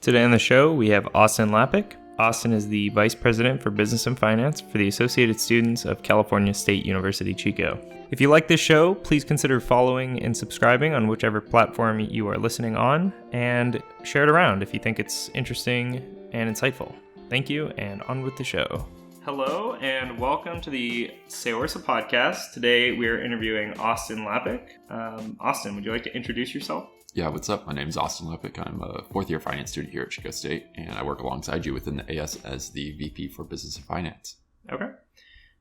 Today on the show, we have Austin Lapic. Austin is the Vice President for Business and Finance for the Associated Students of California State University, Chico. If you like this show, please consider following and subscribing on whichever platform you are listening on, and share it around if you think it's interesting and insightful. Thank you, and on with the show. Hello, and welcome to the Saorsa Podcast. Today, we are interviewing Austin Lapic. Austin, would you like to introduce yourself? Yeah, what's up? My name is Austin Lapic. I'm a fourth-year finance student here at Chico State, and I work alongside you within the AS as the VP for Business and Finance. Okay,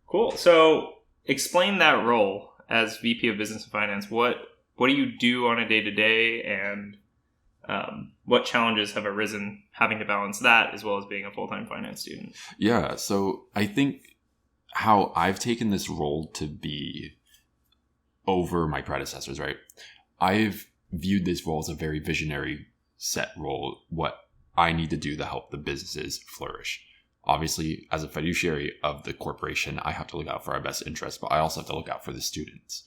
cool. So explain that role as VP of Business and Finance. What do you do on a day-to-day, and what challenges have arisen having to balance that as well as being a full-time finance student? Yeah, so I think how I've taken this role to be over my predecessors, right? I've viewed this role as a very visionary set role, what I need to do to help the businesses flourish. Obviously, as a fiduciary of the corporation, I have to look out for our best interests, but I also have to look out for the students.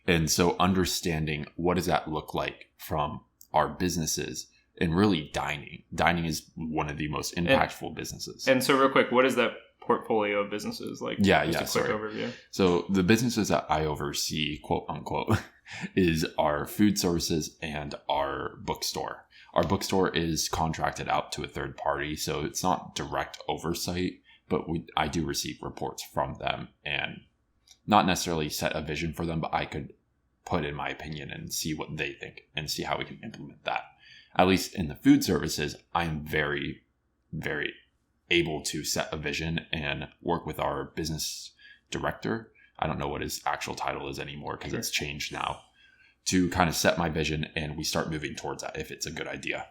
And so understanding what does that look like from our businesses and really dining. Dining is one of the most impactful businesses. And so real quick, what is that portfolio of businesses like? Just a quick overview. So the businesses that I oversee, quote unquote, is our food services and our bookstore. Our bookstore is contracted out to a third party, so it's not direct oversight, but I do receive reports from them and not necessarily set a vision for them, but I could put in my opinion and see what they think and see how we can implement that. At least in the food services, I'm very, very able to set a vision and work with our business director. I don't know what his actual title is anymore because It's changed now, to kind of set my vision and we start moving towards that if it's a good idea.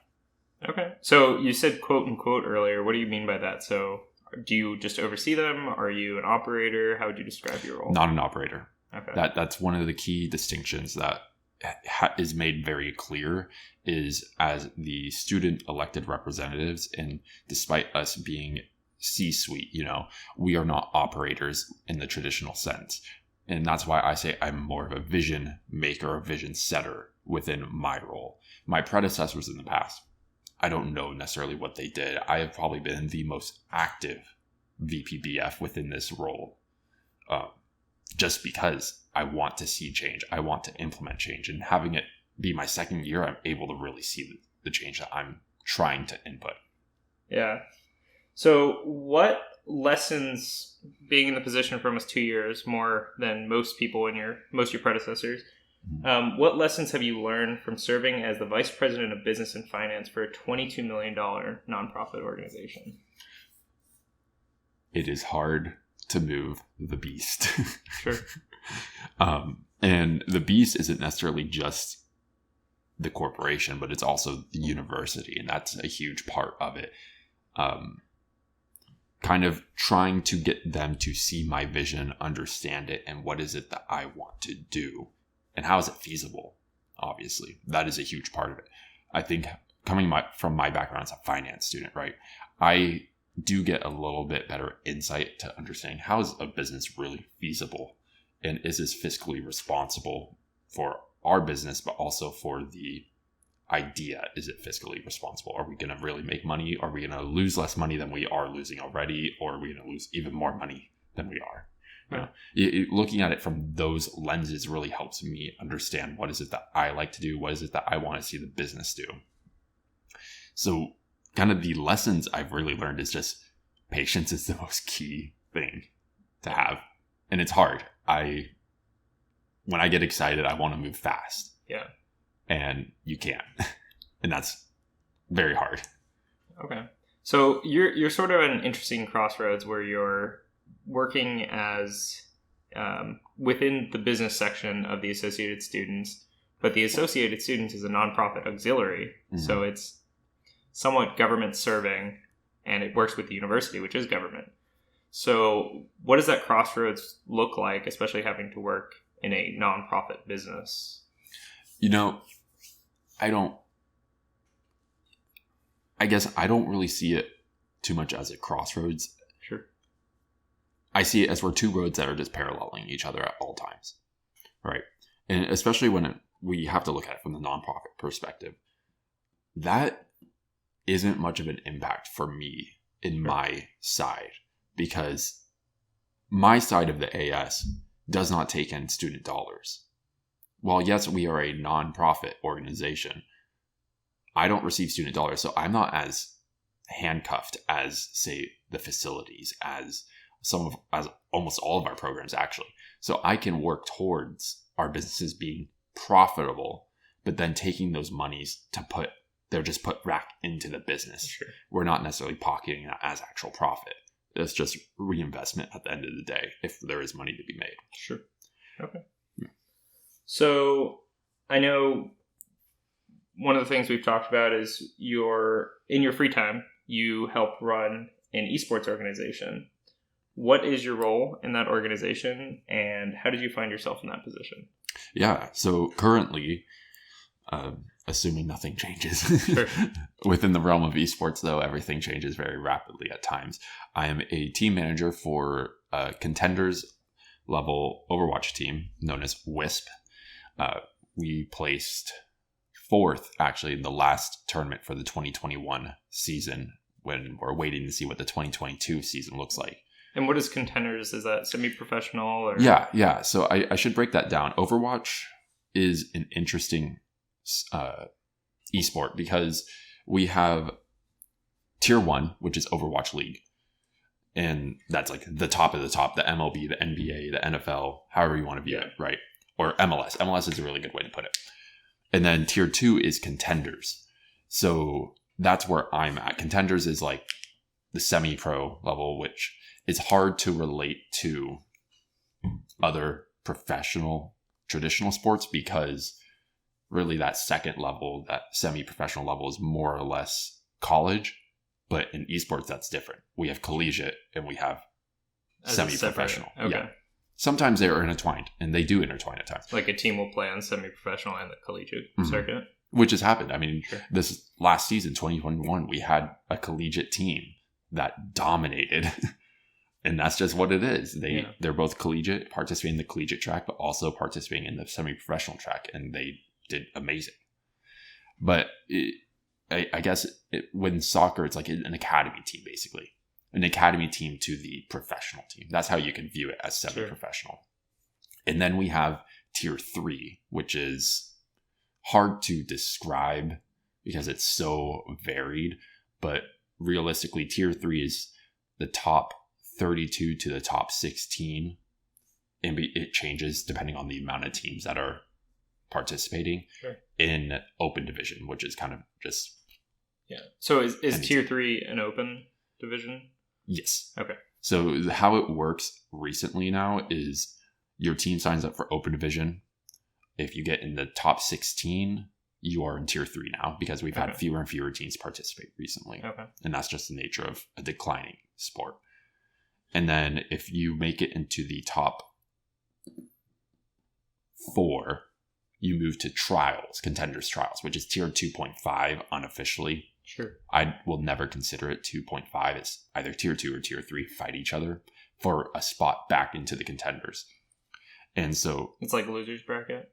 Okay. So you said quote unquote earlier. What do you mean by that? So do you just oversee them? Are you an operator? How would you describe your role? Not an operator. Okay. That's one of the key distinctions that is made very clear is as the student elected representatives, and despite us being C-suite, we are not operators in the traditional sense. And that's why I say I'm more of a vision maker, a vision setter within my role. My predecessors in the past, I don't know necessarily what they did. I have probably been the most active VPBF within this role, just because I want to see change. I want to implement change, and having it be my second year, I'm able to really see the change that I'm trying to input. Yeah. So what lessons, being in the position for almost 2 years, more than most people in most of your predecessors, what lessons have you learned from serving as the Vice President of Business and Finance for a $22 million nonprofit organization? It is hard to move the beast. Sure. And the beast isn't necessarily just the corporation, but it's also the university, and that's a huge part of it. Kind of trying to get them to see my vision, understand it, and what is it that I want to do, and how is it feasible? Obviously, that is a huge part of it. I think coming from my background as a finance student, right, I do get a little bit better insight to understanding how is a business really feasible, and is this fiscally responsible for our business, but also for the idea. Is it fiscally responsible? Are we going to really make money? Are we going to lose less money than we are losing already? Or are we going to lose even more money than we are? Right. Looking at it from those lenses really helps me understand what is it that I like to do? What is it that I want to see the business do? So kind of the lessons I've really learned is just patience is the most key thing to have. And it's hard. When I get excited, I want to move fast. Yeah. And you can't. And that's very hard. Okay. So you're sort of at an interesting crossroads where you're working as within the business section of the Associated Students, but the Associated Students is a nonprofit auxiliary. Mm-hmm. So it's somewhat government serving, and it works with the university, which is government. So what does that crossroads look like, especially having to work in a nonprofit business? I guess I don't really see it too much as a crossroads. Sure. I see it as we're two roads that are just paralleling each other at all times. Right. And especially when we have to look at it from the nonprofit perspective, that isn't much of an impact for me in my side, because my side of the AS does not take in student dollars. While yes, we are a nonprofit organization, I don't receive student dollars, so I'm not as handcuffed as, say, the facilities, as almost all of our programs actually. So I can work towards our businesses being profitable, but then taking those monies they're just put back into the business. Sure. We're not necessarily pocketing that as actual profit. It's just reinvestment at the end of the day, if there is money to be made. Sure. Okay. Yeah. So I know one of the things we've talked about is in your free time, you help run an esports organization. What is your role in that organization, and how did you find yourself in that position? Yeah, so currently, assuming nothing changes, Sure. Within the realm of esports, though, everything changes very rapidly at times. I am a team manager for a contenders level Overwatch team known as Wisp. We placed 4th, actually, in the last tournament for the 2021 season, when we're waiting to see what the 2022 season looks like. And what is contenders? Is that semi-professional? Or? Yeah. So I should break that down. Overwatch is an interesting esport, because we have Tier 1, which is Overwatch League. And that's like the top of the top, the MLB, the NBA, the NFL, however you want to view it, right? Or MLS. MLS is a really good way to put it. And then Tier 2 is contenders. So that's where I'm at. Contenders is like the semi-pro level, which is hard to relate to other professional traditional sports, because really that second level, that semi-professional level, is more or less college. But in esports, that's different. We have collegiate and we have semi-professional. Okay. Yeah. Sometimes they are intertwined, and they do intertwine at times. Like a team will play on semi-professional and the collegiate circuit. Which has happened. I mean, Sure. This last season, 2021, we had a collegiate team that dominated. And that's just what it is. They're both collegiate, participating in the collegiate track, but also participating in the semi-professional track. And they did amazing. But I guess when soccer, it's like an academy team, basically. An academy team to the professional team. That's how you can view it as semi-professional. Sure. And then we have Tier 3, which is hard to describe because it's so varied. But realistically, Tier 3 is the top 32 to the top 16. And it changes depending on the amount of teams that are participating in open division, which is kind of just... Yeah. So is Tier 3 an open division? Yes. Okay. So how it works recently now is your team signs up for open division. If you get in the top 16, you are in Tier 3 now, because we've had fewer and fewer teams participate recently. Okay. And that's just the nature of a declining sport. And then if you make it into the top 4, you move to trials, contenders trials, which is Tier 2.5 unofficially. Sure. I will never consider it 2.5. It's either Tier 2 or Tier 3 fight each other for a spot back into the contenders. And so... It's like loser's bracket?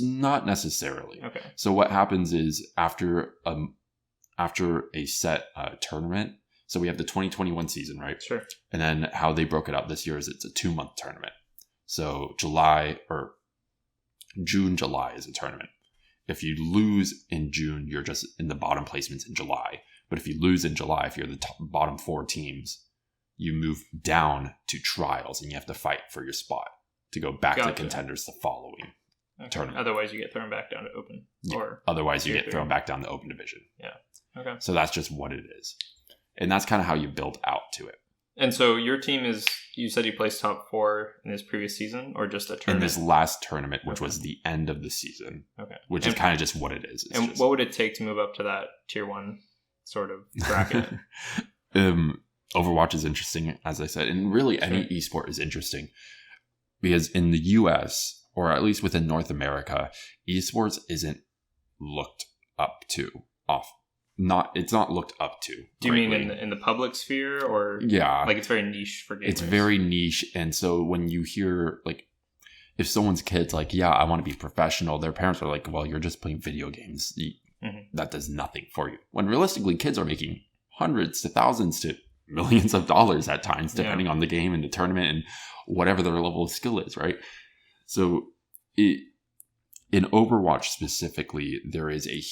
Not necessarily. Okay. So what happens is after a set tournament, so we have the 2021 season, right? Sure. And then how they broke it up this year is it's a 2-month tournament. So June, July is a tournament. If you lose in June, you're just in the bottom placements in July. But if you lose in July, if you're the bottom 4 teams, you move down to trials and you have to fight for your spot to go back to contenders the following tournament. Otherwise, you get thrown back down to open. Yeah. Or otherwise, you get thrown back down to open division. Yeah. Okay. So that's just what it is. And that's kind of how you build out to it. And so your team is, you said you placed top 4 in this previous season, or just a tournament? In this last tournament, which was the end of the season. Okay. Which is kind of just what it is. What would it take to move up to that Tier 1 sort of bracket? Overwatch is interesting, as I said. And really, any esport is interesting. Because in the US, or at least within North America, esports isn't looked up to often. It's not looked up to. Do you mean in the public sphere, or like it's very niche for gamers? It's very niche, and so when you hear like if someone's kid's like, yeah, I want to be professional, their parents are like, well, you're just playing video games. that does nothing for you. When realistically, kids are making hundreds to thousands to millions of dollars at times, depending on the game and the tournament and whatever their level of skill is, right? So in Overwatch specifically, there is a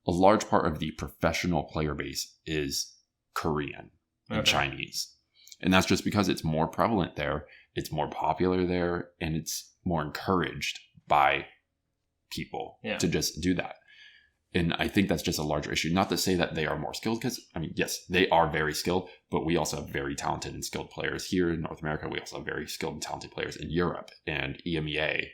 large part of the professional player base is Korean and Chinese. And that's just because it's more prevalent there, it's more popular there, and it's more encouraged by people to just do that. And I think that's just a larger issue. Not to say that they are more skilled, because, I mean, yes, they are very skilled, but we also have very talented and skilled players here in North America. We also have very skilled and talented players in Europe and EMEA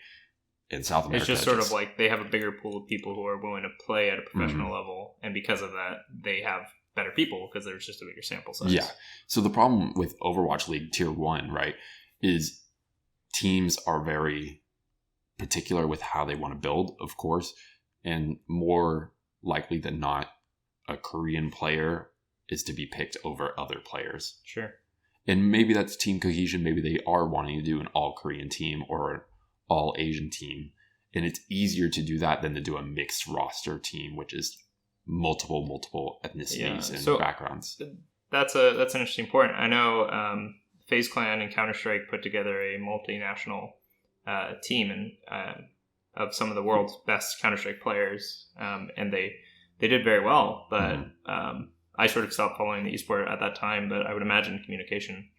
in South America. It's just sort of like they have a bigger pool of people who are willing to play at a professional level. And because of that, they have better people because there's just a bigger sample size. Yeah. So the problem with Overwatch League Tier 1, right, is teams are very particular with how they want to build, of course. And more likely than not, a Korean player is to be picked over other players. Sure. And maybe that's team cohesion. Maybe they are wanting to do an all-Korean team or an all-Asian team. And it's easier to do that than to do a mixed roster team, which is multiple ethnicities and backgrounds. That's an interesting point. I know FaZe Clan and Counter-Strike put together a multinational team and of some of the world's best Counter-Strike players, and they did very well, but I sort of stopped following the esport at that time, but I would imagine communication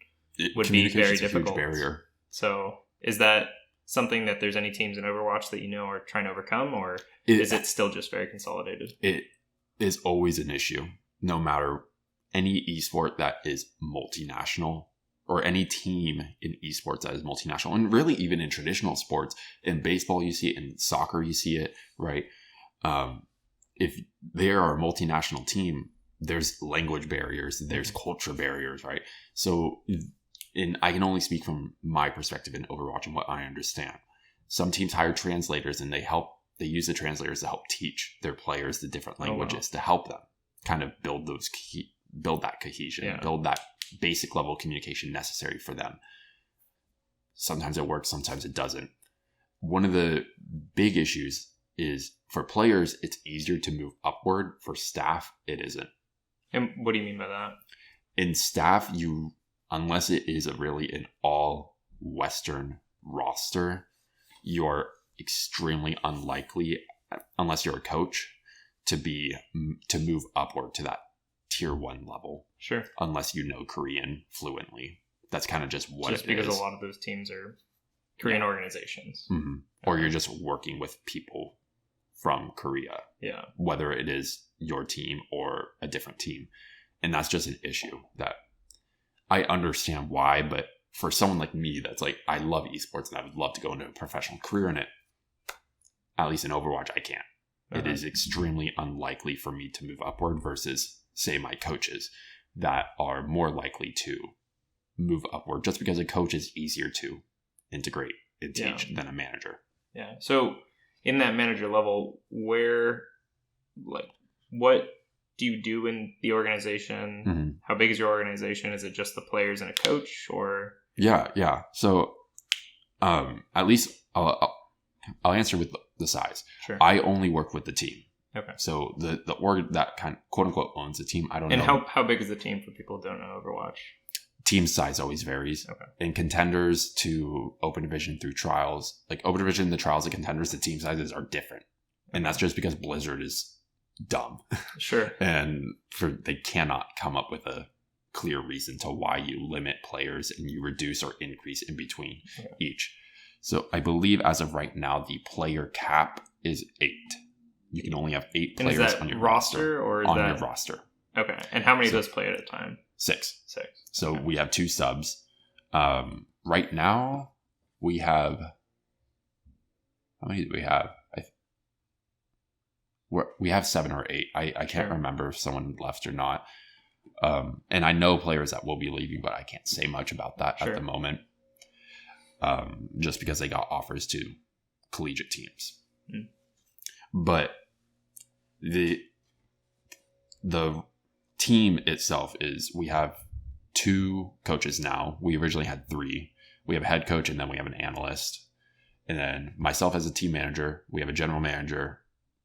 would be very difficult. Huge barrier. So is that something that there's any teams in Overwatch that you know are trying to overcome, or is it still just very consolidated? It is always an issue, no matter any esport that is multinational, or any team in esports that is multinational, and really even in traditional sports. In baseball, you see it. In soccer, you see it, right? If they are a multinational team, there's language barriers, there's culture barriers, right? So, I can only speak from my perspective in Overwatch and what I understand. Some teams hire translators, and they use the translators to help teach their players the different languages to help them kind of build that cohesion, build that basic level of communication necessary for them. Sometimes it works, sometimes it doesn't. One of the big issues is for players, it's easier to move upward. For staff, it isn't. And what do you mean by that? In staff, unless it is really an all Western roster, you're extremely unlikely, unless you're a coach, to move upward to that Tier 1 level. Sure. Unless you know Korean fluently. That's kind of just what it is. Just because a lot of those teams are Korean organizations. Mm-hmm. Or you're just working with people from Korea. Yeah. Whether it is your team or a different team. And that's just an issue that I understand why, but for someone like me that's like, I love esports and I would love to go into a professional career in it, at least in Overwatch, I can't. It is extremely unlikely for me to move upward versus, say, my coaches that are more likely to move upward, just because a coach is easier to integrate and teach than a manager. Yeah. So in that manager level, what do you do in the organization? Mm-hmm. How big is your organization? Is it just the players and a coach, or? Yeah. So at least I'll answer with the size. Sure. I only work with the team. Okay. So the org that kind of quote unquote owns the team, I don't know. And how big is the team for people who don't know Overwatch? Team size always varies. Okay. In contenders to open division through trials, like open division, the trials, and contenders, the team sizes are different. And that's just because Blizzard is dumb. Sure. And they cannot come up with a clear reason to why you limit players and you reduce or increase in between each. So I believe as of right now, the player cap is 8. You can only have 8 players is that on your roster, or is on that... your roster. Okay. And how many of those play at a time? 6. 6. So we have 2 subs. Right now, we have... How many do we have? We have 7 or 8. I can't remember if someone left or not. And I know players that will be leaving, but I can't say much about that at the moment. Just because they got offers to collegiate teams. Mm. But the team itself is, we have 2 coaches now. We originally had 3. We have a head coach, and then we have an analyst. And then myself as a team manager, we have a general manager,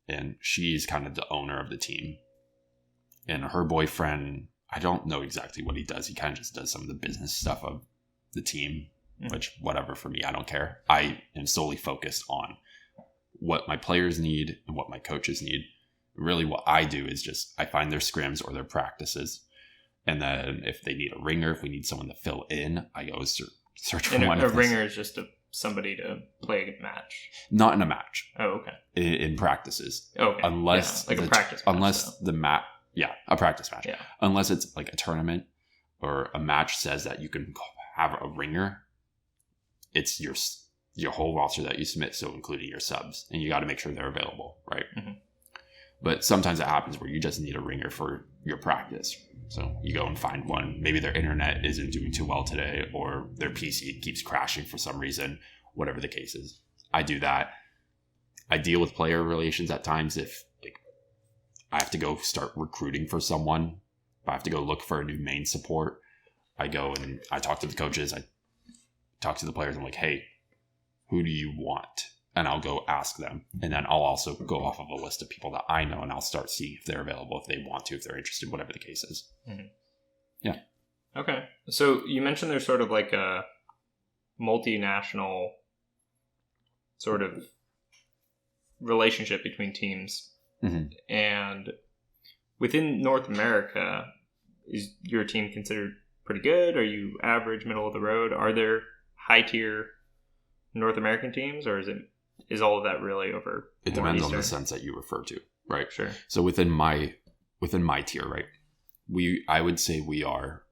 and she's kind of the owner of the team. And her boyfriend, I don't know exactly what he does. He kind of just does some of the business stuff of the team, which whatever for me, I don't care. I am solely focused on what my players need and what my coaches need. Really what I do is just I find their scrims or their practices. And then if they need a ringer, if we need someone to fill in, I go search for one. A ringer is just somebody to play a match. Not in a match. Oh, okay. In practices. Okay. Unless like a practice match. Unless the match. Yeah, a practice match. Yeah. Unless it's like a tournament or a match says that you can have a ringer, it's your whole roster that you submit, so including your subs, and you got to make sure they're available, right? Mm-hmm. But sometimes it happens where you just need a ringer for your practice. So you go and find one. Maybe their internet isn't doing too well today, or their PC keeps crashing for some reason, whatever the case is. I do that. I deal with player relations at times if I have to go start recruiting for someone. If I have to go look for a new main support, I go and I talk to the coaches. I talk to the players. I'm like, hey, who do you want? And I'll go ask them. And then I'll also go off of a list of people that I know, and I'll start seeing if they're available, if they want to, if they're interested, whatever the case is. Mm-hmm. Yeah. Okay. So you mentioned there's sort of like a multinational sort of relationship between teams. Mm-hmm. And within North America, is your team considered pretty good? Are you average, middle of the road? Are there high tier North American teams, or is all of that really over? It depends on the sense that you refer to, right? Sure. So within my tier, right, I would say we are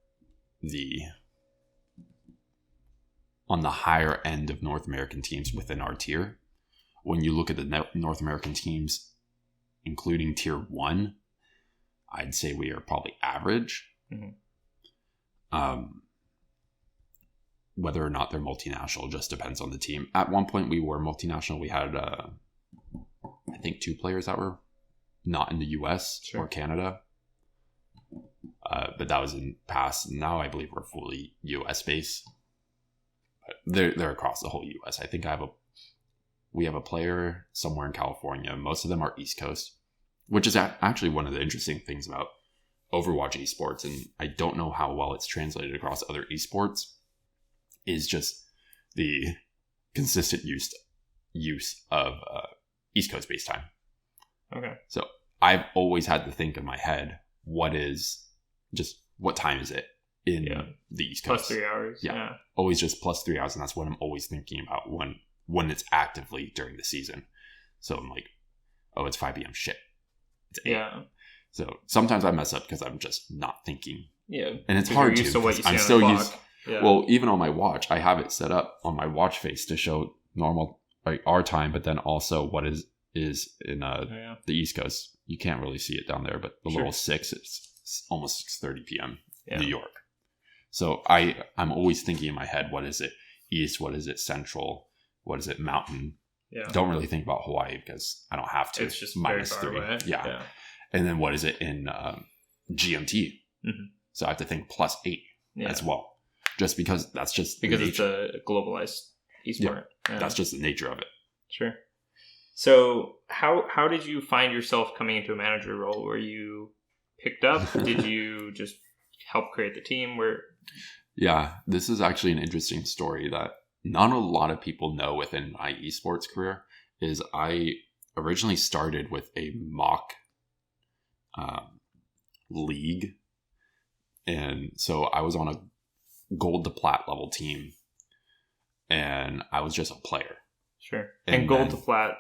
on the higher end of North American teams within our tier. When you look at the North American teams, including tier 1, I'd say we are probably average. Mm-hmm. Whether or not they're multinational just depends on the team. At one point, we were multinational. We had, I think, 2 players that were not in the U.S. or Canada. But that was in past. Now I believe we're fully U.S. based. But they're across the whole U.S. I think we have a player somewhere in California. Most of them are East Coast, which is actually one of the interesting things about Overwatch Esports. And I don't know how well it's translated across other esports. Is just the consistent use of East Coast base time. Okay. So I've always had to think in my head, what time is it in the East Coast? Plus 3 hours. Yeah. Always just plus 3 hours. And that's what I'm always thinking about when it's actively during the season. So I'm like, oh, it's 5 p.m. Shit. It's 8. Yeah. So sometimes I mess up because I'm just not thinking. Yeah. And it's hard to what you see I'm on still the used. clock. Yeah. Well, even on my watch, I have it set up on my watch face to show normal, like our time, but then also what is in the East Coast. You can't really see it down there, but the little 6, it's almost 6:30 p.m. New York. So I'm always thinking in my head, what is it East? What is it Central? What is it Mountain? Yeah. Don't really think about Hawaii because I don't have to. It's just -3. Away. Yeah. And then what is it in GMT? Mm-hmm. So I have to think +8 as well. Just because that's just it's a globalized esport. Yeah. That's just the nature of it. Sure. So how did you find yourself coming into a manager role? Were you picked up? Did you just help create the team? Yeah, this is actually an interesting story that not a lot of people know within my esports career. Is I originally started with a mock league, and so I was on a gold to plat level team, and I was just a player. Sure. And gold to plat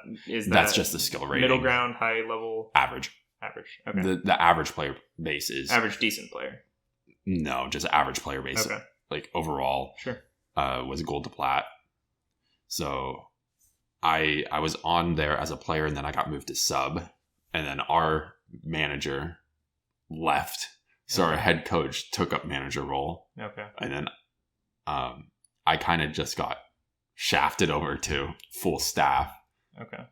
that's just the skill rating. Middle ground, high level, average. Okay. The average player base is average decent player. No, just average player base. Okay. Like overall, sure. Was gold to plat. So I was on there as a player, and then I got moved to sub, and then our manager left. So our head coach took up manager role. Okay. And then I kind of just got shafted over to full staff. Okay.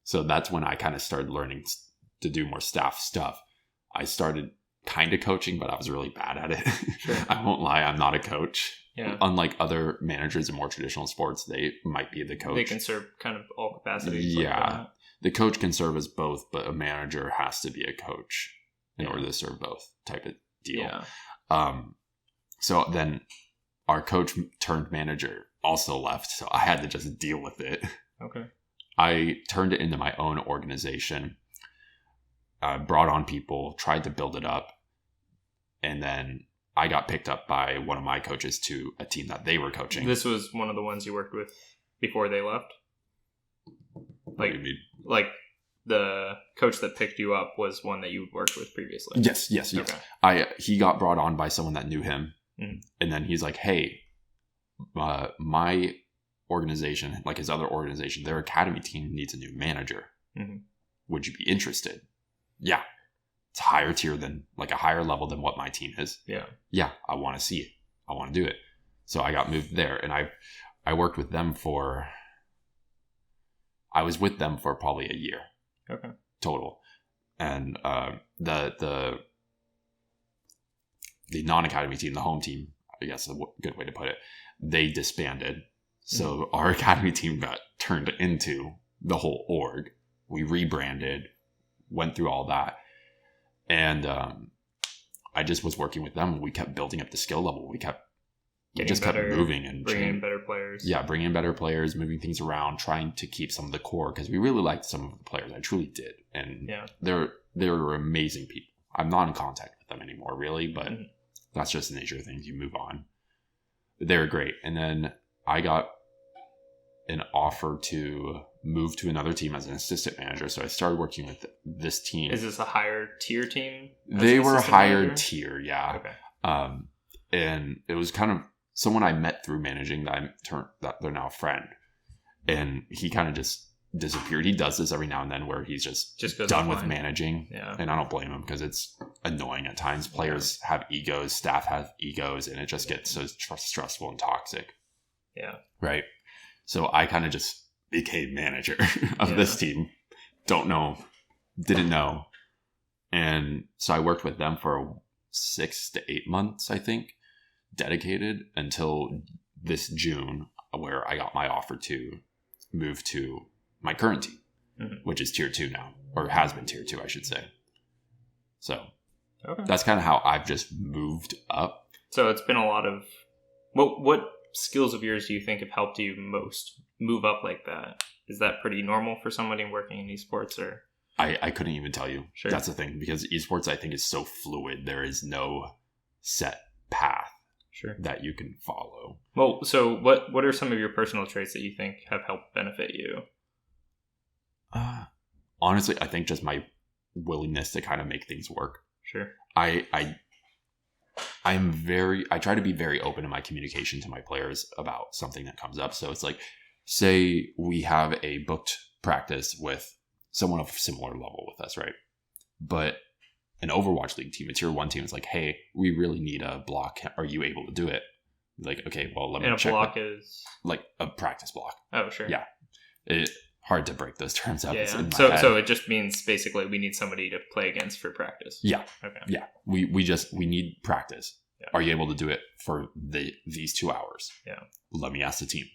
So that's when I kind of started learning to do more staff stuff. I started kind of coaching, but I was really bad at it. Sure. I won't lie, I'm not a coach. Yeah. Unlike other managers in more traditional sports, they might be the coach. They can serve kind of all capacities. Yeah. Like the coach can serve as both, but a manager has to be a coach in order to serve both type of deal. Yeah. So then our coach turned manager also left, so I had to just deal with it. Okay. I turned it into my own organization, brought on people, tried to build it up, and then I got picked up by one of my coaches to a team that they were coaching. This was one of the ones you worked with before they left? What do you mean? Like the coach that picked you up was one that you worked with previously? Yes. Okay. He got brought on by someone that knew him, and then he's like, hey, my organization, like his other organization, their academy team needs a new manager. Would you be interested? Yeah. It's higher tier than, like a higher level than what my team is. Yeah, I want to see it. I want to do it. So I got moved there, and I worked with them I was with them for probably a year. Okay. Total. And the non-academy team, the home team, I guess a good way to put it, they disbanded. So our academy team got turned into the whole org. We rebranded, went through all that. And I just was working with them. We kept building up the skill level. We kept moving and bringing in better players. Yeah, bringing in better players, moving things around, trying to keep some of the core, because we really liked some of the players. I truly did. And they were amazing people. I'm not in contact with them anymore, really, but that's just the nature of things. You move on. They were great. And then I got an offer to move to another team as an assistant manager. So I started working with this team. Is this a higher tier team? They were higher tier, yeah. Okay. And it was kind of someone I met through managing that they're now a friend. And he kind of just disappeared. He does this every now and then where he's just done with managing. Yeah. And I don't blame him because it's annoying at times. Players have egos, staff have egos, and it just gets so stressful and toxic. Yeah. Right. So I kind of just became manager of this team. Didn't know. And so I worked with them for 6 to 8 months, I think, dedicated until this June, where I got my offer to move to my current team, which is tier 2 now, or has been tier 2, I should say. So that's kind of how I've just moved up. So it's been a lot of what skills of yours do you think have helped you most move up like that? Is that pretty normal for somebody working in esports, or? I couldn't even tell you. Sure. That's the thing, because esports I think is so fluid. There is no set path that you can follow. Well, so what are some of your personal traits that you think have helped benefit you? Honestly, I think just my willingness to kind of make things work. Sure. I try to be very open in my communication to my players about something that comes up. So it's like, say we have a booked practice with someone of similar level with us, right? But an Overwatch League team, a tier 1 team, is like, hey, we really need a block. Are you able to do it? Like, okay, well, let me check. And a block is? Like a practice block. Oh, sure. Yeah. Hard to break those terms up. Yeah. So it just means basically we need somebody to play against for practice. Yeah. Okay. Yeah. We need practice. Yeah. Are you able to do it for these 2 hours? Yeah. Let me ask the team.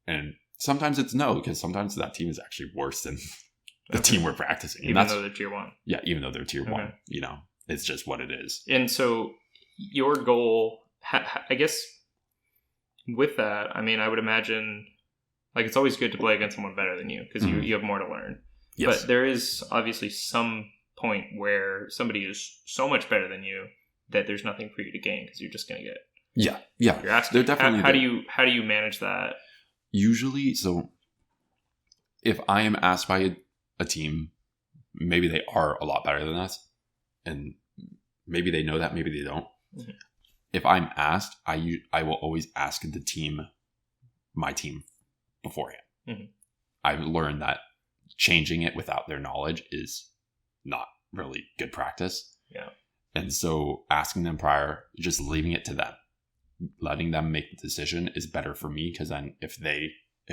And sometimes it's no, because sometimes that team is actually worse than the team we're practicing. Even though they're tier 1. Yeah, even though they're tier 1. It's just what it is. And so your goal, I guess with that, I mean, I would imagine, like, it's always good to play against someone better than you because you have more to learn. Yes. But there is obviously some point where somebody is so much better than you that there's nothing for you to gain because you're just going to get. Yeah. You're asking. They're definitely how do you manage that? Usually, so if I am asked by a team, maybe they are a lot better than us, and maybe they know that, maybe they don't. Mm-hmm. If I'm asked, I will always ask my team beforehand. Mm-hmm. I've learned that changing it without their knowledge is not really good practice. Yeah. And so asking them prior, just leaving it to them, letting them make the decision is better for me, because then if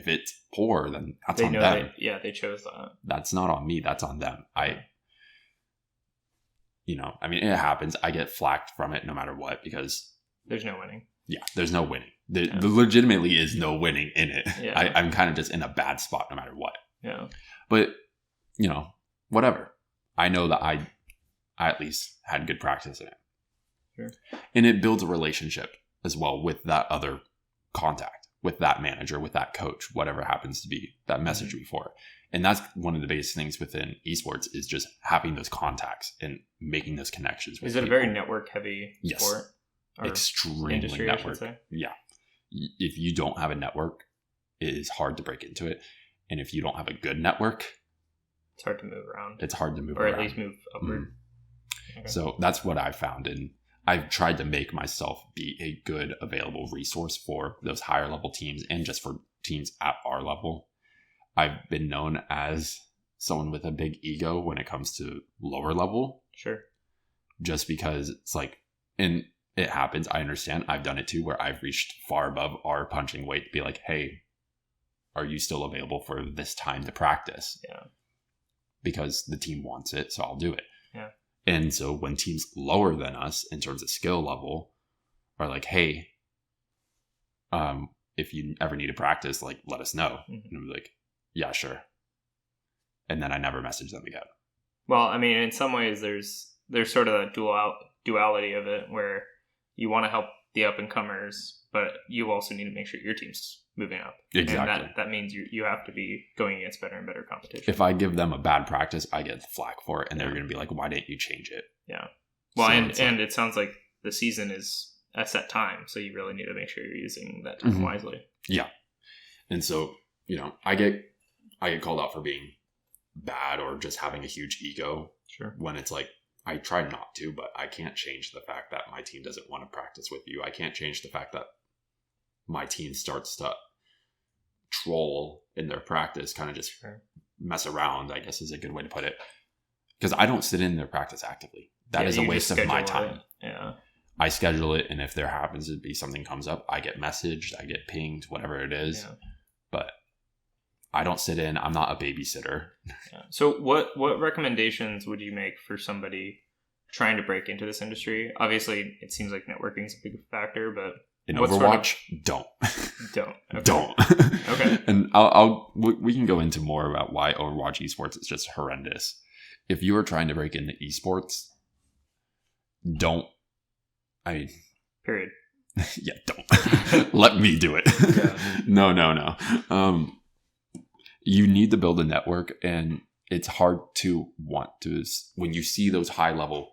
it's poor, then that's on them. They chose that. That's not on me. That's on them. It happens. I get flacked from it no matter what, because there's no winning. Yeah, there's no winning. There legitimately is no winning in it. Yeah. I'm kind of just in a bad spot no matter what. Yeah. But whatever. I know that I at least had good practice in it. Sure. And it builds a relationship as well with that other contact, with that manager, with that coach, whatever happens to be that message before. And that's one of the biggest things within esports is just having those contacts and making those connections with Is it people. a very network heavy sport? Extremely industry, network. I should say. Yeah. If you don't have a network, it is hard to break into it. And if you don't have a good network, it's hard to move around. It's hard to move or around. Or at least move upward. Okay. So that's what I found. And I've tried to make myself be a good available resource for those higher level teams and just for teams at our level. I've been known as someone with a big ego when it comes to lower level. Sure. Just because it's like, and it happens. I understand. I've done it too, where I've reached far above our punching weight to be like, hey, are you still available for this time to practice? Yeah. Because the team wants it, so I'll do it. Yeah. And so when teams lower than us in terms of skill level are like, hey, if you ever need to practice, like, let us know. And I'm like, yeah, sure. And then I never message them again. Well, I mean, in some ways, there's sort of a duality of it where you want to help the up-and-comers, but you also need to make sure your team's moving up. Exactly. And that means you have to be going against better and better competition. If I give them a bad practice, I get flack for it, and they're going to be like, why didn't you change it? Yeah. Well, so and it sounds like the season is a set time, so you really need to make sure you're using that time wisely. Yeah. And so, I get called out for being bad or just having a huge ego. Sure. When it's like, I try not to, but I can't change the fact that my team doesn't want to practice with you. I can't change the fact that my team starts to troll in their practice, kind of just mess around, I guess is a good way to put it. Because I don't sit in their practice actively. That is a waste of my time. Yeah. I schedule it, and if there happens to be something comes up, I get messaged, I get pinged, whatever it is. Yeah. But I don't sit in. I'm not a babysitter. Yeah. So what recommendations would you make for somebody trying to break into this industry? Obviously, it seems like networking is a big factor, but in Overwatch, don't. Okay. Don't. Okay. And we can go into more about why Overwatch Esports is just horrendous. If you are trying to break into esports, don't. I mean, period. Yeah, don't. Let me do it. Yeah. No. You need to build a network, and it's hard to want to, when you see those high level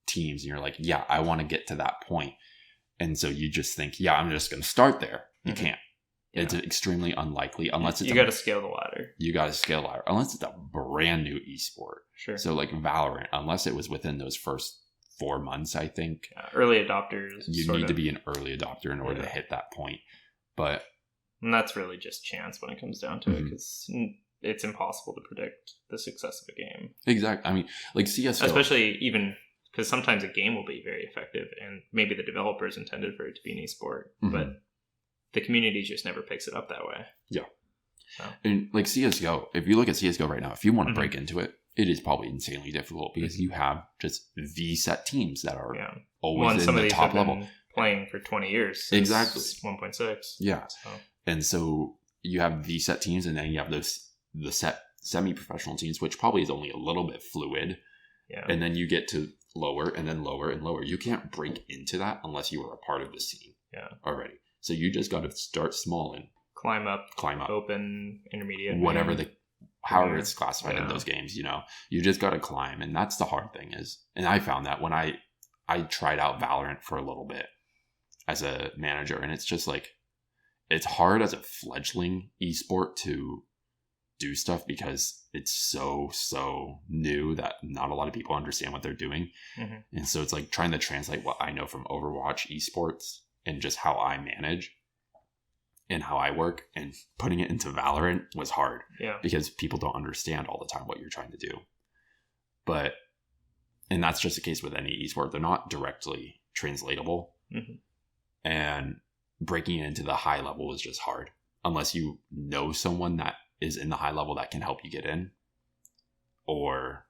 teams and you're like, yeah, I want to get to that point. And so you just think, yeah, I'm just going to start there. You can't. Yeah. It's extremely unlikely unless it's you got to scale the ladder. You got to scale the ladder unless it's a brand new esport. Sure. So like Valorant, unless it was within those first 4 months, I think. Early adopters. You need to be an early adopter in order to hit that point. But and that's really just chance when it comes down to it, because it's impossible to predict the success of a game. Exactly. I mean, like CSGO. Especially even because sometimes a game will be very effective and maybe the developers intended for it to be an esport, but the community just never picks it up that way. Yeah. So. And like CSGO, if you look at CSGO right now, if you want to break into it, it is probably insanely difficult because you have just V set teams that are always in the top level. Playing for 20 years. Exactly. 1.6. Yeah. So. And so you have V set teams, and then you have the set semi-professional teams, which probably is only a little bit fluid. Yeah. And then you get to lower and then lower and lower. You can't break into that unless you are a part of the scene already. So you just got to start small and climb up, open, intermediate, whatever however it's classified in those games, you just got to climb. And that's the hard thing and I found that when I tried out Valorant for a little bit as a manager, and it's just like, it's hard as a fledgling esport to do stuff because it's so new that not a lot of people understand what they're doing. And so it's like trying to translate what I know from Overwatch Esports and just how I manage and how I work, and putting it into Valorant was hard because people don't understand all the time what you're trying to do. And that's just the case with any esport. They're not directly translatable. And breaking into the high level is just hard unless you know someone that is in the high level that can help you get in, or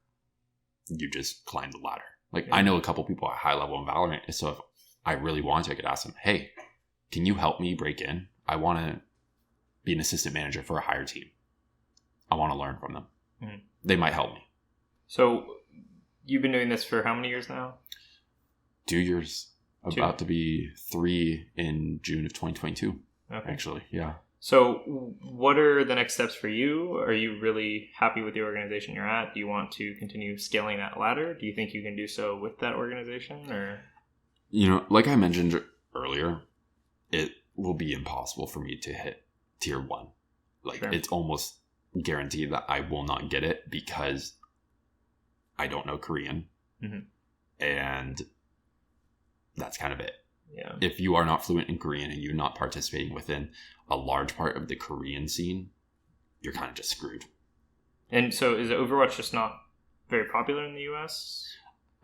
you just climb the ladder. Like I know a couple people at high level in Valorant, so if I really wanted to, I could ask them, hey, can you help me break in? I want to be an assistant manager for a higher team. I want to learn from them. they might help me. So you've been doing this for how many years now? 2 years. About to be 3 in June of 2022. Okay. Actually, yeah. So what are the next steps for you? Are you really happy with the organization you're at? Do you want to continue scaling that ladder? Do you think you can do so with that organization? Or Like I mentioned earlier, it will be impossible for me to hit tier 1. Like, sure. It's almost guaranteed that I will not get it because I don't know Korean. And that's kind of it. Yeah. If you are not fluent in Korean and you're not participating within a large part of the Korean scene, you're kind of just screwed. And so is Overwatch just not very popular in the US?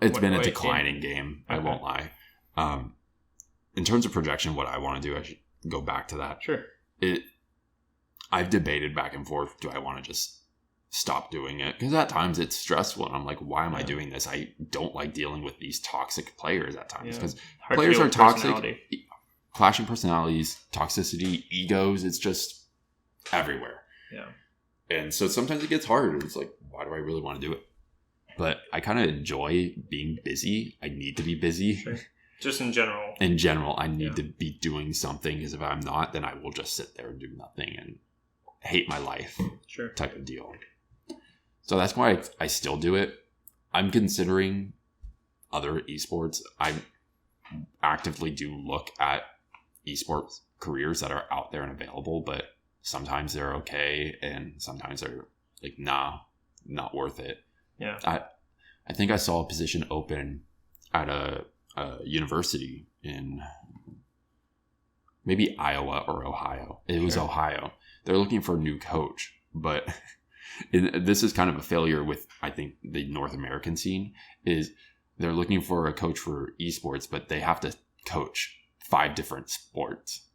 It's been a declining game. Okay. I won't lie. In terms of projection, what I want to do, I should go back to that. Sure. I've debated back and forth. Do I want to just stop doing it? Because at times it's stressful and I'm like, why am I doing this? I don't like dealing with these toxic players at times because players are toxic, clashing personalities, toxicity, egos. It's just everywhere. Yeah. And so sometimes it gets hard. It's like, why do I really want to do it? But I kind of enjoy being busy. I need to be busy. Sure. Just in general. In general, I need to be doing something, because if I'm not, then I will just sit there and do nothing and hate my life. Sure. Type of deal. So that's why I still do it. I'm considering other esports. I actively do look at esports careers that are out there and available, but sometimes they're okay and sometimes they're like, nah, not worth it. Yeah. I think I saw a position open at a university in maybe Iowa or Ohio. It was Ohio. They're looking for a new coach, but this is kind of a failure with, I think, the North American scene. Is they're looking for a coach for esports, but they have to coach 5 different sports.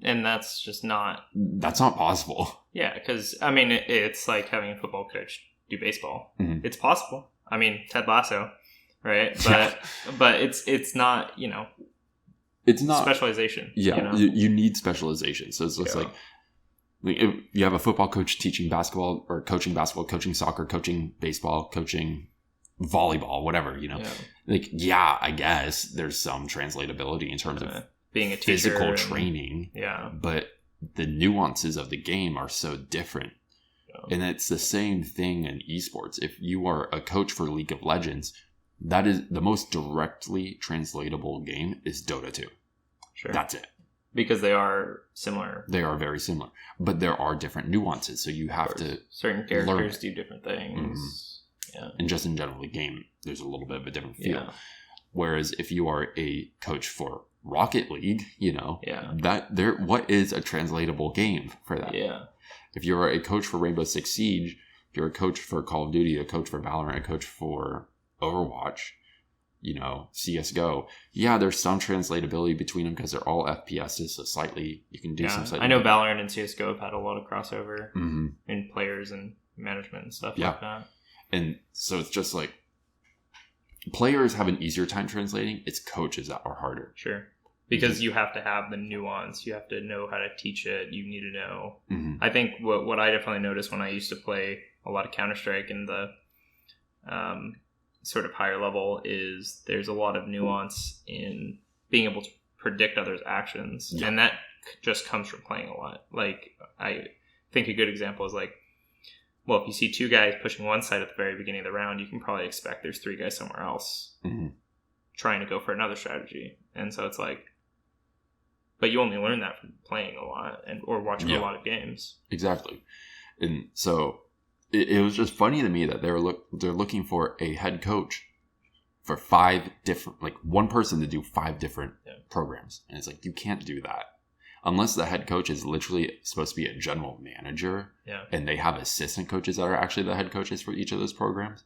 And that's just not... That's not possible. Yeah, because, I mean, it's like having a football coach do baseball. Mm-hmm. It's possible. I mean, Ted Lasso, right? But it's not, it's not specialization. Yeah, you need specialization. So it's just like if you have a football coach teaching basketball or coaching basketball, coaching soccer, coaching baseball, coaching volleyball, whatever, I guess there's some translatability in terms of being a teacher, physical training. Yeah. But the nuances of the game are so different. Yeah. And it's the same thing in esports. If you are a coach for League of Legends, that is the most directly translatable game is Dota 2. Sure. That's it. Because they are similar. They are very similar. But there are different nuances. So you have to certain characters do different things. Mm-hmm. Yeah. And just in general, the game, there's a little bit of a different feel. Yeah. Whereas if you are a coach for Rocket League, what is a translatable game for that? Yeah. If you're a coach for Rainbow Six Siege, if you're a coach for Call of Duty, a coach for Valorant, a coach for Overwatch, CSGO, there's some translatability between them because they're all FPSs, so slightly you can do some slightly. I know Valorant and CSGO have had a lot of crossover in players and management and stuff like that. And so it's just like players have an easier time translating. It's coaches that are harder. Sure. Because you have to have the nuance. You have to know how to teach it. You need to know. Mm-hmm. I think what I definitely noticed when I used to play a lot of Counter-Strike in the sort of higher level is there's a lot of nuance in being able to predict others' actions. Yeah. And that just comes from playing a lot. Like, I think a good example is like, well, if you see 2 guys pushing one side at the very beginning of the round, you can probably expect there's 3 guys somewhere else trying to go for another strategy. And so it's like, but you only learn that from playing a lot or watching a lot of games. Exactly. And so it was just funny to me that they're looking for a head coach for 5 different, like one person to do 5 different programs. And it's like, you can't do that. Unless the head coach is literally supposed to be a general manager and they have assistant coaches that are actually the head coaches for each of those programs.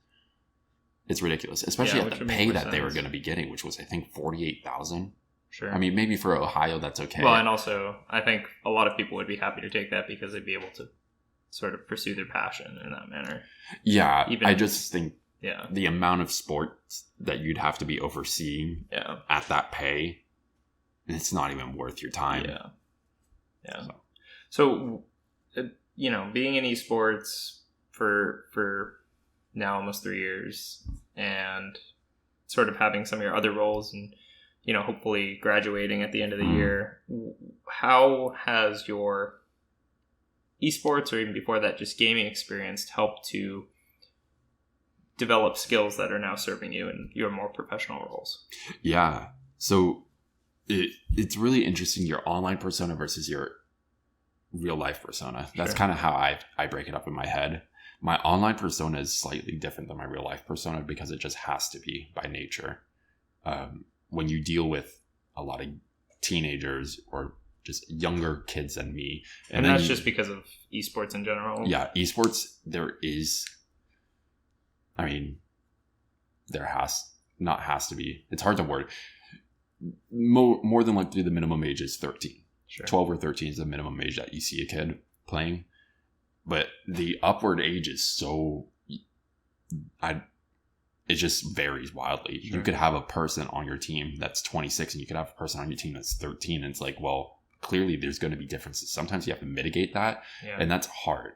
It's ridiculous, especially at the pay that they were going to be getting, which was, I think, $48,000. Sure. I mean, maybe for Ohio, that's okay. Well, and also, I think a lot of people would be happy to take that because they'd be able to sort of pursue their passion in that manner. Yeah, I just think the amount of sports that you'd have to be overseeing at that pay, it's not even worth your time. Yeah. So being in esports for now almost 3 years, and sort of having some of your other roles, and hopefully graduating at the end of the year, how has your esports, or even before that, just gaming experience, helped to develop skills that are now serving you in your more professional roles? Yeah. So it's really interesting, your online persona versus your real life persona. That's kind of how I break it up in my head. My online persona is slightly different than my real life persona because it just has to be by nature. When you deal with a lot of teenagers or just younger kids than me. And that's just because of esports in general? Yeah, esports, there has to be. It's hard to word. More than likely the minimum age is 13. Sure. 12 or 13 is the minimum age that you see a kid playing. But the upward age is so... it just varies wildly. Sure. You could have a person on your team that's 26 and you could have a person on your team that's 13. And it's like, well, clearly there's going to be differences. Sometimes you have to mitigate that. Yeah. And that's hard.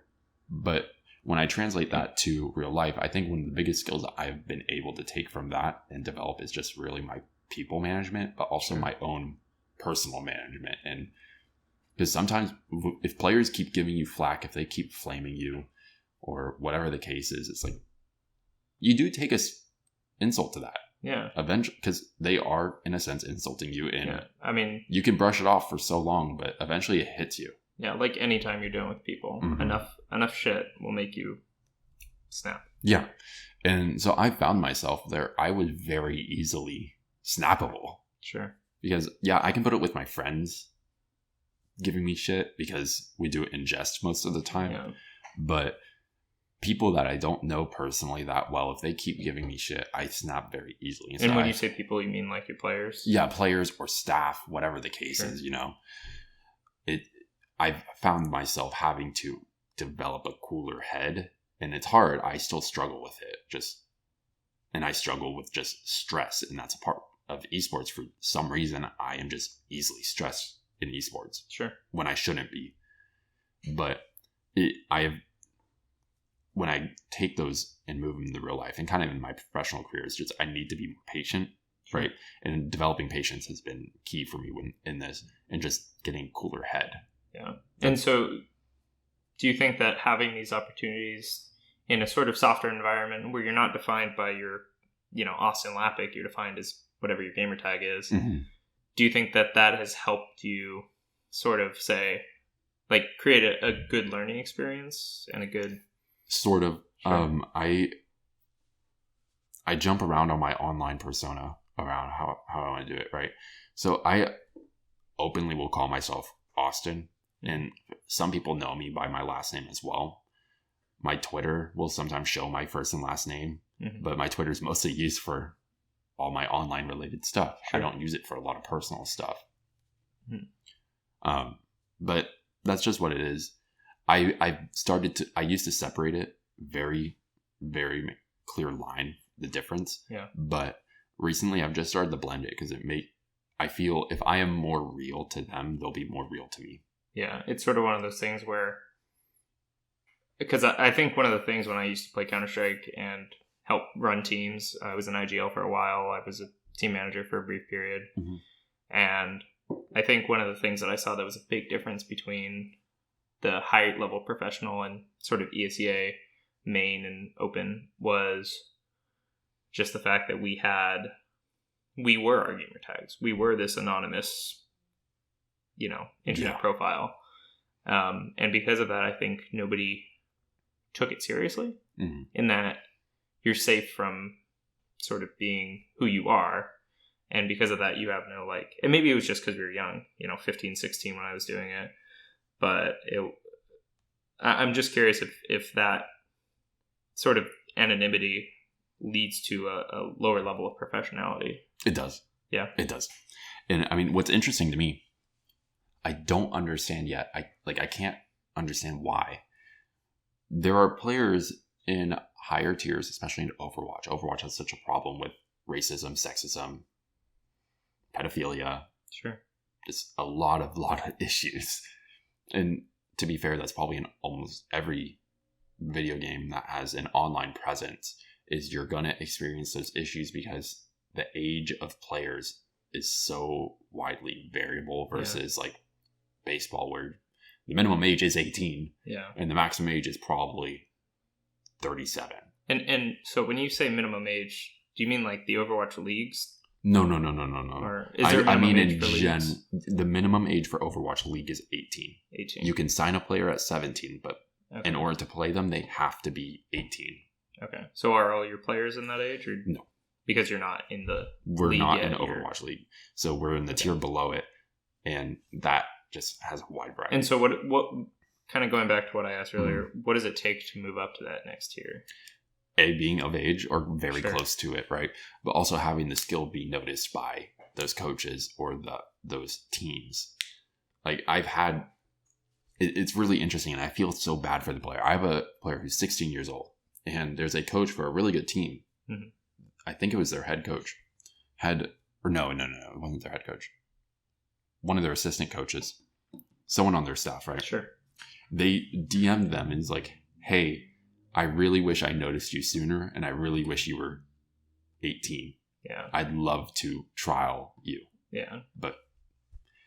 But when I translate that to real life, I think one of the biggest skills that I've been able to take from that and develop is just really my people management, but also my own personal management. And because sometimes if players keep giving you flack, if they keep flaming you or whatever the case is, it's like you do take a insult to that. Yeah. Eventually, because they are in a sense insulting you, and yeah. I mean, you can brush it off for so long, but eventually it hits you. Yeah, like anytime you're dealing with people, enough shit will make you snap. Yeah. And so I found myself there. I was very easily snappable. Sure. Because, yeah, I can put it with my friends giving me shit because we do it in jest most of the time. Yeah. But people that I don't know personally that well, if they keep giving me shit, I snap very easily. And when you say people, you mean like your players? Yeah, players or staff, whatever the case is, I've found myself having to develop a cooler head, and it's hard. I still struggle with it. And I struggle with just stress, and that's a part of esports. For some reason, I am just easily stressed in esports. Sure. When I shouldn't be. But when I take those and move them into real life and kind of in my professional career, it's just I need to be more patient, right? And developing patience has been key for me in this, and just getting a cooler head. Yeah. And so do you think that having these opportunities in a sort of softer environment where you're not defined by your, Austin Lapic, you're defined as whatever your gamer tag is, do you think that has helped you sort of say, like, create a good learning experience and a good... Sort of. Sure. I jump around on my online persona around how I want to do it, right? So I openly will call myself Austin, and some people know me by my last name as well. My Twitter will sometimes show my first and last name, but my Twitter is mostly used for all my online related stuff. Sure. I don't use it for a lot of personal stuff. But that's just what it is. I used to separate it very, very clear line, the difference. Yeah. But recently I've just started to blend it because I feel if I am more real to them, they'll be more real to me. Yeah. It's sort of one of those things where, because I think one of the things when I used to play Counter-Strike and help run teams, I was in IGL for a while. I was a team manager for a brief period. And I think one of the things that I saw that was a big difference between the high level professional and sort of ESEA main and open was just the fact that we were our gamer tags. We were this anonymous, internet profile. And because of that, I think nobody took it seriously in that you're safe from sort of being who you are. And because of that, you have no and maybe it was just because we were young, 15, 16 when I was doing it. But I'm just curious if that sort of anonymity leads to a lower level of professionality. It does. Yeah. It does. And I mean, what's interesting to me, I don't understand yet. I can't understand why. There are players in higher tiers, especially in Overwatch. Overwatch has such a problem with racism, sexism, pedophilia. Sure. Just a lot of issues. And to be fair, that's probably in almost every video game that has an online presence is you're going to experience those issues because the age of players is so widely variable versus like baseball, where the minimum age is 18 and the maximum age is probably 37. And so when you say minimum age, do you mean like the Overwatch leagues? No. Or is there a minimum age for leagues? The minimum age for Overwatch League is 18. 18. You can sign a player at 17, but in order to play them, they have to be 18. Okay. So are all your players in that age? Or no. Because you're not in the We're league not yet, in Overwatch League. So we're in the tier below it. And that just has a wide variety. And so what kind of going back to what I asked earlier, what does it take to move up to that next tier? Being of age or very close to it, right? But also having the skill be noticed by those coaches or those teams. Like I've had, it's really interesting, and I feel so bad for the player. I have a player who's 16 years old, and there's a coach for a really good team. Mm-hmm. I think it was their head coach. No, it wasn't their head coach. One of their assistant coaches, someone on their staff, right? Sure. They DM'd them and was like, hey, I really wish I noticed you sooner, and I really wish you were 18. Yeah. I'd love to trial you. Yeah. But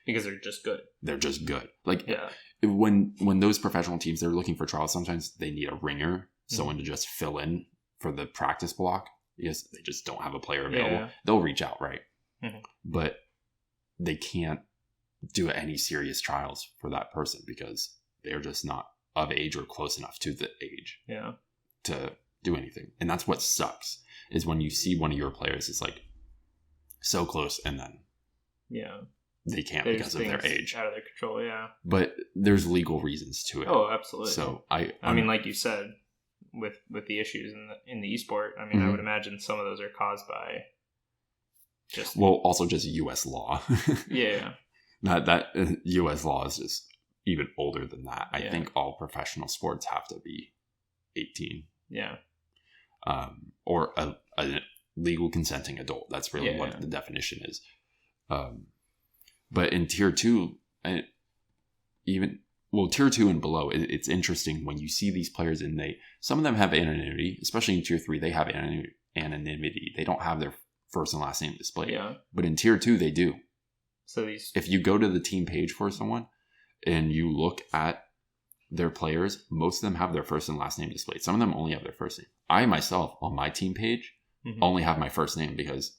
because they're just good. They're just good. Like when those professional teams, they're looking for trials, sometimes they need a ringer, someone to just fill in for the practice block because they just don't have a player available. Yeah. They'll reach out, right? Mm-hmm. But they can't do any serious trials for that person because they're just not of age or close enough to the age to do anything. And that's what sucks, is when you see one of your players is like so close and then they can't because of their age. Out of their control, But there's legal reasons to it. Oh, absolutely. So I mean, like you said, with the issues in the esport, I mean, I would imagine some of those are caused by also just U.S. law. Yeah. That U.S. law is just even older than that. I think all professional sports have to be 18. Yeah. Or a legal consenting adult. That's really what the definition is. But in tier 2, tier 2 and below, it's interesting when you see these players and some of them have anonymity, especially in tier 3, they have anonymity. They don't have their first and last name displayed. Yeah. But in tier 2, they do. So if you go to the team page for someone and you look at their players, most of them have their first and last name displayed. Some of them only have their first name. I myself, on my team page, only have my first name because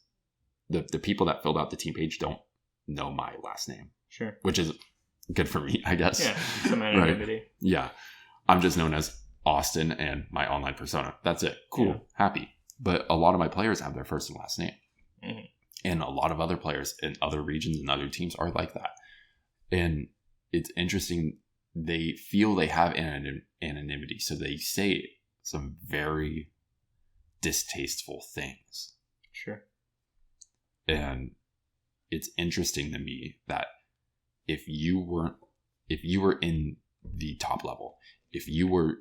the people that filled out the team page don't know my last name. Sure. Which is good for me, I guess. Yeah, some anonymity. Right? Yeah. I'm just known as Austin and my online persona. That's it. Cool. Yeah. Happy. But a lot of my players have their first and last name. Mm-hmm. And a lot of other players in other regions and other teams are like that. And it's interesting. They feel they have anonymity. So they say some very distasteful things. Sure. And it's interesting to me that if you were in the top level, if you were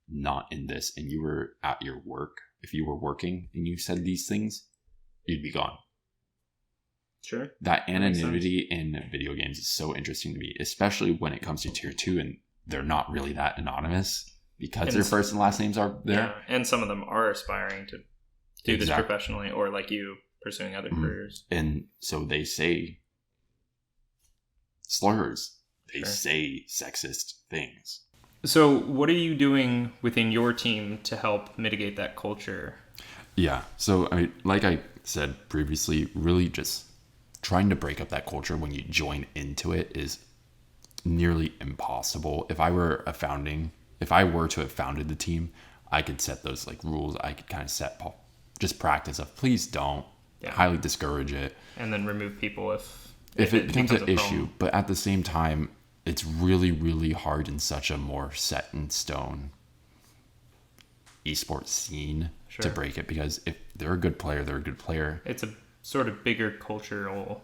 not in this and you were at your work, if you were working and you said these things, you'd be gone. Sure. That anonymity in video games is so interesting to me, especially when it comes to tier 2 and they're not really that anonymous because their first and last names are there. Yeah, and some of them are aspiring to do this professionally, or like you, pursuing other careers. And so they say slurs. They say sexist things. So what are you doing within your team to help mitigate that culture? Yeah. So like I said previously, really just trying to break up that culture when you join into it is nearly impossible. If I were to have founded the team, I could set those like rules. I could kind of set just practice of please don't highly discourage it, and then remove people if it becomes an issue. But at the same time, it's really, really hard in such a more set in stone esports scene to break it, because if they're a good player, they're a good player. It's a sort of bigger cultural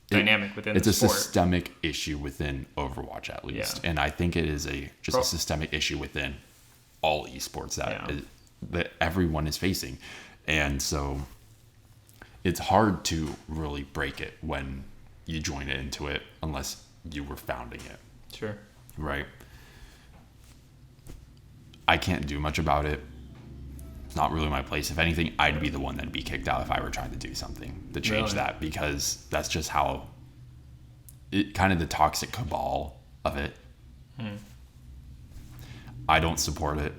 dynamic within the sport. It's a systemic issue within Overwatch, at least. Yeah. And I think it is a systemic issue within all esports that everyone is facing. And so it's hard to really break it when you join into it unless you were founding it. Sure. Right. I can't do much about it. It's not really my place. If anything, I'd be the one that'd be kicked out if I were trying to do something to change that, because that's just how kind of the toxic cabal of it. I don't support it.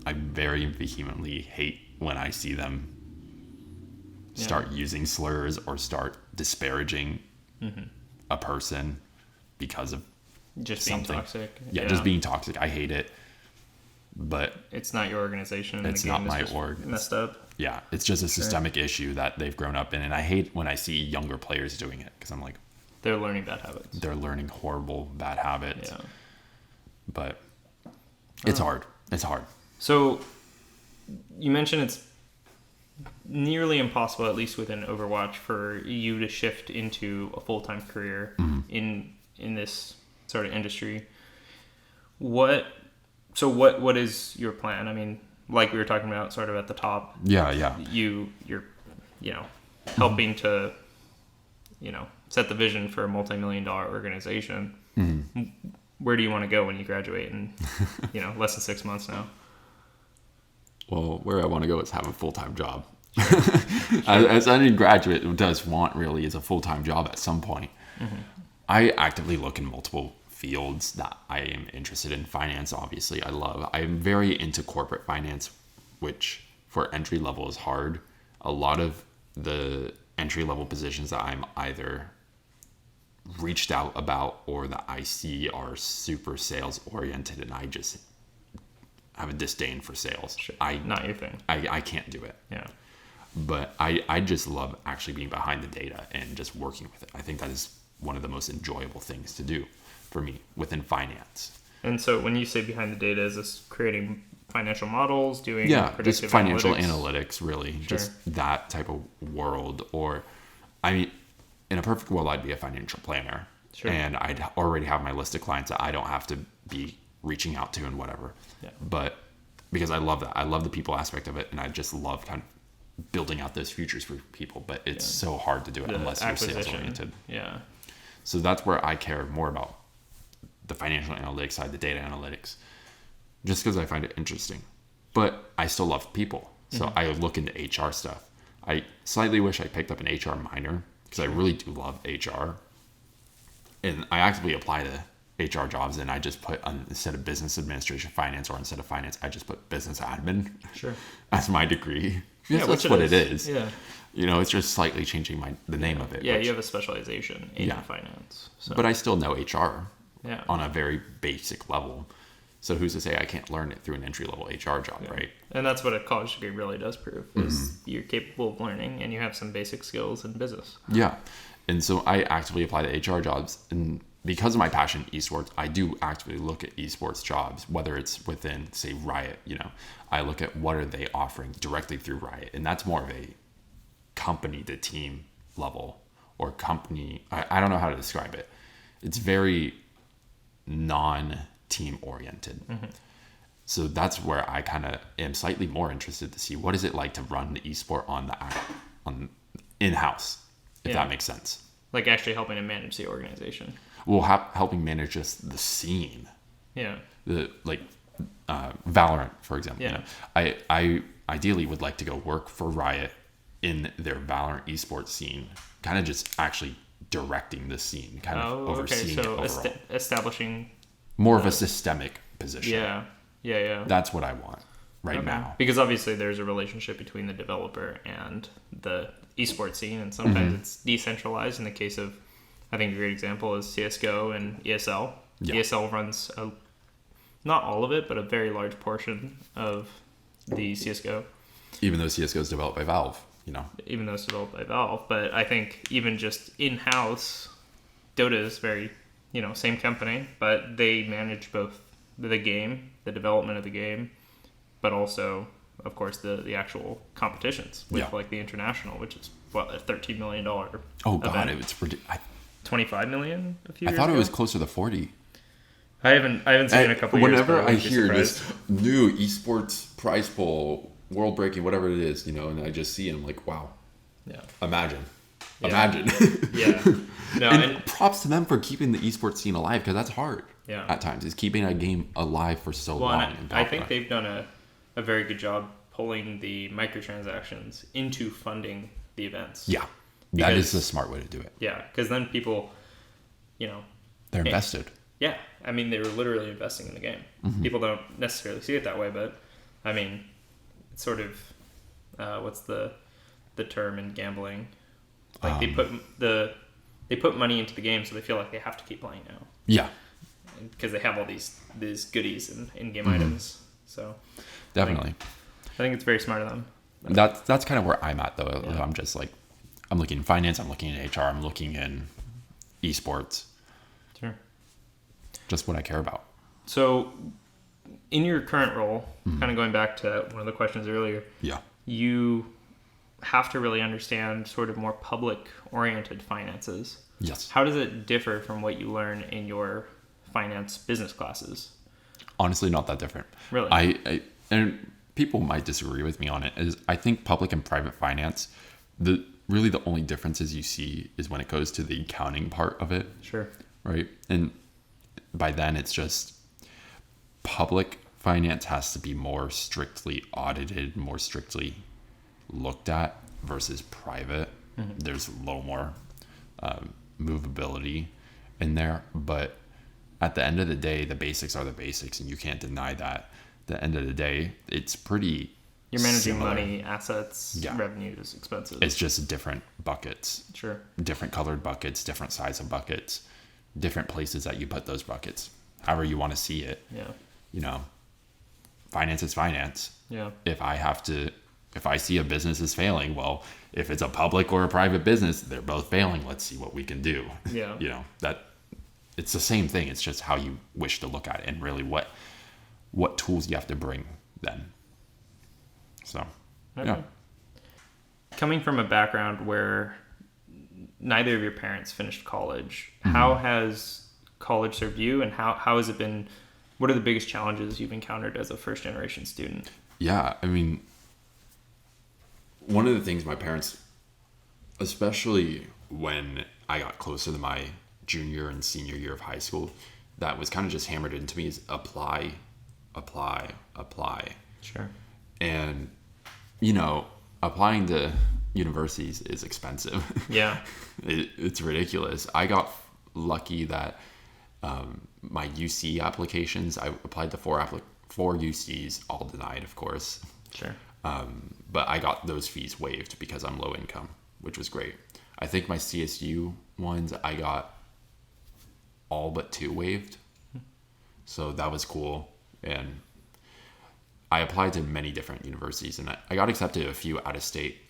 I very vehemently hate when I see them start using slurs or start disparaging a person because of just something. Being toxic. Yeah, just being toxic. I hate it. But it's not your organization. And it's the game not my is org. Messed up. Yeah, it's just a systemic issue that they've grown up in, and I hate when I see younger players doing it, because I'm like, they're learning bad habits. They're learning horrible bad habits. Yeah. But it's hard. It's hard. So you mentioned it's nearly impossible, at least within Overwatch, for you to shift into a full-time career in this sort of industry. What is your plan? I mean, like we were talking about sort of at the top. Yeah. You're helping to, set the vision for a multi-million-dollar organization. Where do you want to go when you graduate in, less than 6 months now? Well, where I want to go is have a full-time job. As any graduate does want, really, is a full-time job at some point. I actively look in multiple fields that I am interested in. Finance, obviously, I'm very into corporate finance, which for entry level is hard. A lot of the entry level positions that I'm either reached out about or that I see are super sales oriented, and I just have a disdain for sales. Sure. Not your thing. I can't do it. Yeah. But I just love actually being behind the data and just working with it. I think that is one of the most enjoyable things to do for me within finance. And so when you say behind the data, is this creating financial models, doing just financial analytics, really, sure. Just that type of world. Or, I mean, in a perfect world, I'd be a financial planner, sure. And I'd already have my list of clients that I don't have to be reaching out to and whatever. Yeah. But because I love that, I love the people aspect of it, and I just love kind of building out those futures for people. But it's so hard to do it unless you're sales oriented. Yeah. So that's where I care more about the financial analytics side, the data analytics, just because I find it interesting. But I still love people. So I look into HR stuff. I slightly wish I picked up an HR minor, because I really do love HR. And I actively apply to HR jobs, and I just put, instead of business administration finance, or instead of finance, I just put business admin as my degree. Yeah, that's what it is. Yeah. It's just slightly changing the name of it. Yeah, you have a specialization in finance. So. But I still know HR on a very basic level. So who's to say I can't learn it through an entry-level HR job, right? And that's what a college degree really does prove, is you're capable of learning and you have some basic skills in business. Yeah. And so I actively apply to HR jobs. And because of my passion in esports, I do actively look at esports jobs, whether it's within, say, Riot. I look at what are they offering directly through Riot. And that's more of a company to team level, or company. I don't know how to describe it. It's very non-team oriented. So that's where I kind of am slightly more interested to see what is it like to run the esport on in-house, if that makes sense. Like actually helping to manage the organization. Well, helping manage just the scene. Yeah. Valorant, for example. Yeah. I ideally would like to go work for Riot in their Valorant esports scene, kind of just actually directing the scene, kind of overseeing it overall. Establishing more of a systemic position. Yeah. That's what I want now. Because obviously there's a relationship between the developer and the esports scene, and sometimes it's decentralized. In the case of, I think a great example is CSGO and ESL. Yeah. ESL runs not all of it, but a very large portion of the CSGO. Even though CSGO is developed by Valve, Even though it's developed by Valve. But I think even just in-house, Dota is very, same company, but they manage both the game, the development of the game, but also, of course, the actual competitions with like the international, which is a $13 million Oh God, event. it's ridiculous. $25 million a few years I thought ago? it was closer to 40. I haven't seen it in a couple years. Whenever I hear this new esports prize pool, world breaking, whatever it is, and I just see it, I'm like, wow. Yeah. Imagine Imagine. Yeah. No, and props to them for keeping the esports scene alive, because that's hard. Yeah. At times, is keeping a game alive for so long. And I think they've done a very good job pulling the microtransactions into funding the events. Yeah. That is the smart way to do it. Yeah, because then people, they're invested. Yeah, I mean, they were literally investing in the game. Mm-hmm. People don't necessarily see it that way, but I mean, it's sort of what's the term in gambling? Like they put money into the game, so they feel like they have to keep playing now. Yeah, because they have all these goodies and in-game items. So definitely, I think it's very smart of them. That's kind of where I'm at, though. Yeah. I'm just like, I'm looking in finance, I'm looking in HR, I'm looking in esports. Sure. Just what I care about. So, in your current role, kind of going back to one of the questions earlier, you have to really understand sort of more public-oriented finances. Yes. How does it differ from what you learn in your finance business classes? Honestly, not that different. Really? I and people might disagree with me on it. Is I think public and private finance, the only differences you see is when it goes to the accounting part of it. Sure. Right. And by then it's just public finance has to be more strictly audited, more strictly looked at versus private. Mm-hmm. There's a little more movability in there. But at the end of the day, the basics are the basics, and you can't deny that. At the end of the day, it's pretty You're managing similar. Money, assets, revenues, expenses. It's just different buckets. Sure. Different colored buckets, different size of buckets, different places that you put those buckets. However you want to see it. Yeah. Finance is finance. Yeah. If I see a business is failing, well, if it's a public or a private business, they're both failing. Let's see what we can do. Yeah. That it's the same thing. It's just how you wish to look at it and really what tools you have to bring then. So, okay. Yeah. Coming from a background where neither of your parents finished college, how has college served you, and how has it been? What are the biggest challenges you've encountered as a first generation student? Yeah, I mean, one of the things my parents, especially when I got closer to my junior and senior year of high school, that was kind of just hammered into me is apply. Sure. And, applying to universities is expensive. Yeah. It's ridiculous. I got lucky that my UC applications, I applied to four UCs, all denied, of course. Sure. But I got those fees waived because I'm low income, which was great. I think my CSU ones, I got all but 2 waived. So that was cool. And I applied to many different universities, and I got accepted to a few out of state.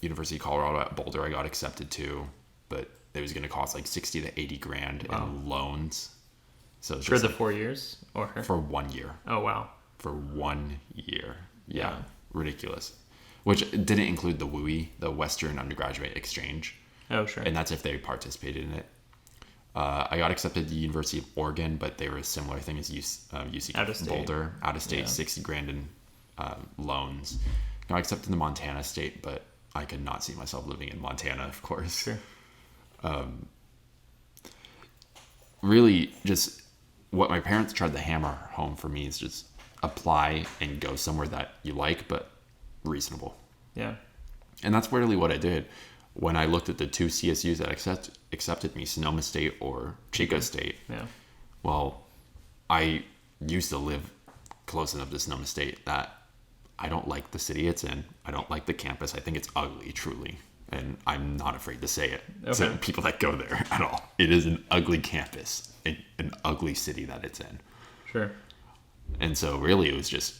University of Colorado at Boulder, I got accepted to, but it was going to cost like 60 to 80 grand in loans. So for the 4 years, or for 1 year. Oh wow! For 1 year, yeah, ridiculous. Which didn't include the WUI, the Western Undergraduate Exchange. Oh sure. And that's if they participated in it. I got accepted to the University of Oregon, but they were a similar thing as UC Boulder, out of state, 60 grand in loans. Got accepted to Montana State, but I could not see myself living in Montana, of course. Sure. Really, just what my parents tried to hammer home for me is just apply and go somewhere that you like, but reasonable. Yeah. And that's really what I did. When I looked at the 2 CSUs that accepted me, Sonoma State or Chico State, well, I used to live close enough to Sonoma State that I don't like the city it's in. I don't like the campus. I think it's ugly, truly. And I'm not afraid to say it to people that go there at all. It is an ugly campus, an ugly city that it's in. Sure. And so really it was just,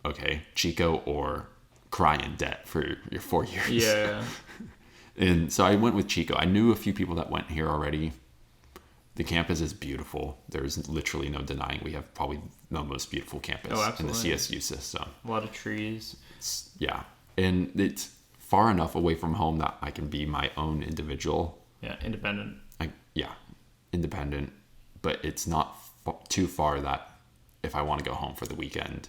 okay, Chico or cry in debt for your 4 years. Yeah. And so I went with Chico. I knew a few people that went here already. The campus is beautiful. There's literally no denying we have probably the most beautiful campus in the CSU system. A lot of trees. Yeah. And it's far enough away from home that I can be my own individual. Yeah, independent. Independent. But it's not too far that if I want to go home for the weekend,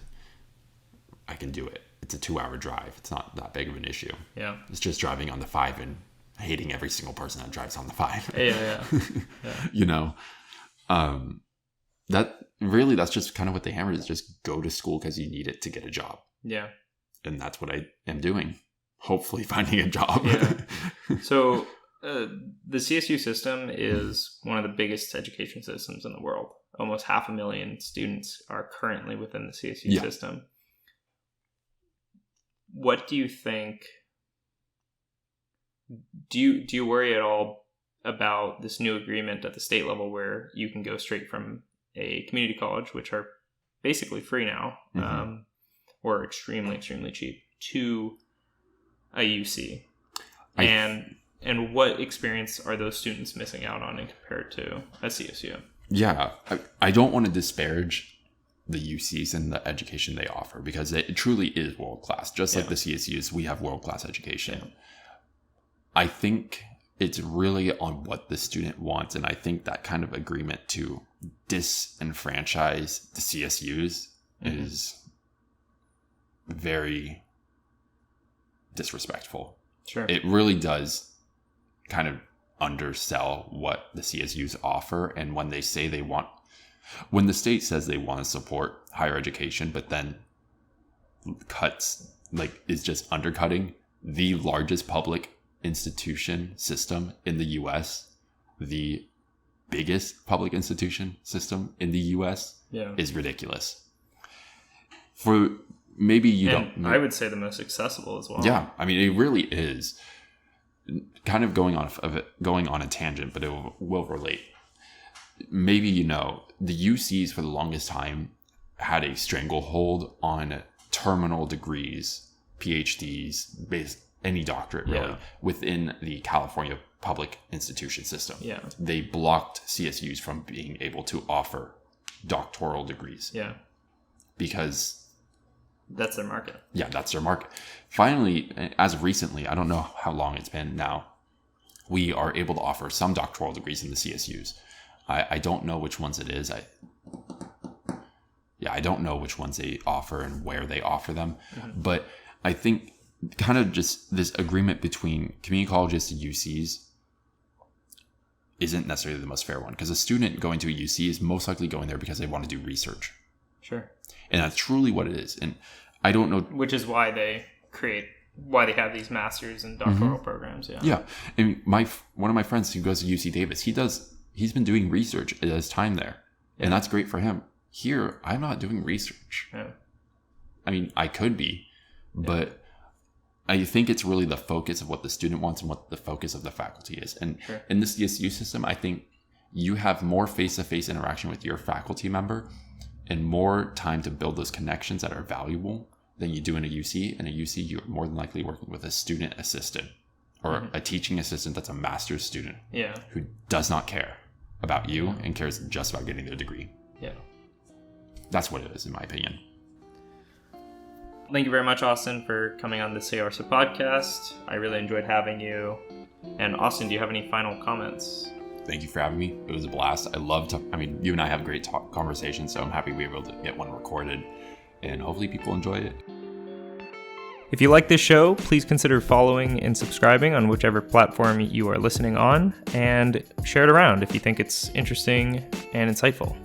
I can do it. It's a 2-hour drive. It's not that big of an issue. Yeah. It's just driving on the 5 and hating every single person that drives on the 5. Yeah. You know, that's just kind of what they hammered, is just go to school because you need it to get a job. Yeah. And that's what I am doing. Hopefully finding a job. Yeah. So the CSU system is one of the biggest education systems in the world. Almost 500,000 students are currently within the CSU system. What do you think? Do you worry at all about this new agreement at the state level where you can go straight from a community college, which are basically free now, or extremely, extremely cheap, to a UC? And what experience are those students missing out on compared to a CSU? Yeah, I don't want to disparage the UCs and the education they offer, because it truly is world-class. Just like the CSUs, we have world-class education. Yeah. I think it's really on what the student wants, and I think that kind of agreement to disenfranchise the CSUs is very disrespectful. Sure. It really does kind of undersell what the CSUs offer. And when they say when the state says they want to support higher education, but then is just undercutting the largest public institution system in the US, the biggest public institution system in the US, is ridiculous. For maybe you don't. I would say the most accessible as well. Yeah, I mean, it really is. Kind of going on a tangent, but it will relate. Maybe the UCs for the longest time had a stranglehold on terminal degrees, PhDs, any doctorate really, within the California public institution system. Yeah. They blocked CSUs from being able to offer doctoral degrees. Yeah. Because that's their market. Yeah, that's their market. Finally, as of recently, I don't know how long it's been now, we are able to offer some doctoral degrees in the CSUs. I don't know which ones it is. I don't know which ones they offer and where they offer them. But I think kind of just this agreement between community colleges to UCs isn't necessarily the most fair one, because a student going to a UC is most likely going there because they want to do research. Sure. And that's truly what it is. And I don't know. Which is why they have these master's and doctoral programs. Yeah. Yeah. And one of my friends who goes to UC Davis, he's been doing research at his time there. Yeah. And that's great for him. Here, I'm not doing research. Yeah. I mean, I could be, but I think it's really the focus of what the student wants and what the focus of the faculty is. And in the CSU system, I think you have more face-to-face interaction with your faculty member and more time to build those connections that are valuable than you do in a UC. In a UC, you're more than likely working with a student assistant or a teaching assistant that's a master's student who does not care about you and cares just about getting their degree. Yeah. That's what it is, in my opinion. Thank you very much, Austin, for coming on the Saorsa Podcast. I really enjoyed having you. And Austin, do you have any final comments? Thank you for having me. It was a blast. You and I have great conversations, so I'm happy we were able to get one recorded, and hopefully people enjoy it. If you like this show, please consider following and subscribing on whichever platform you are listening on, and share it around if you think it's interesting and insightful.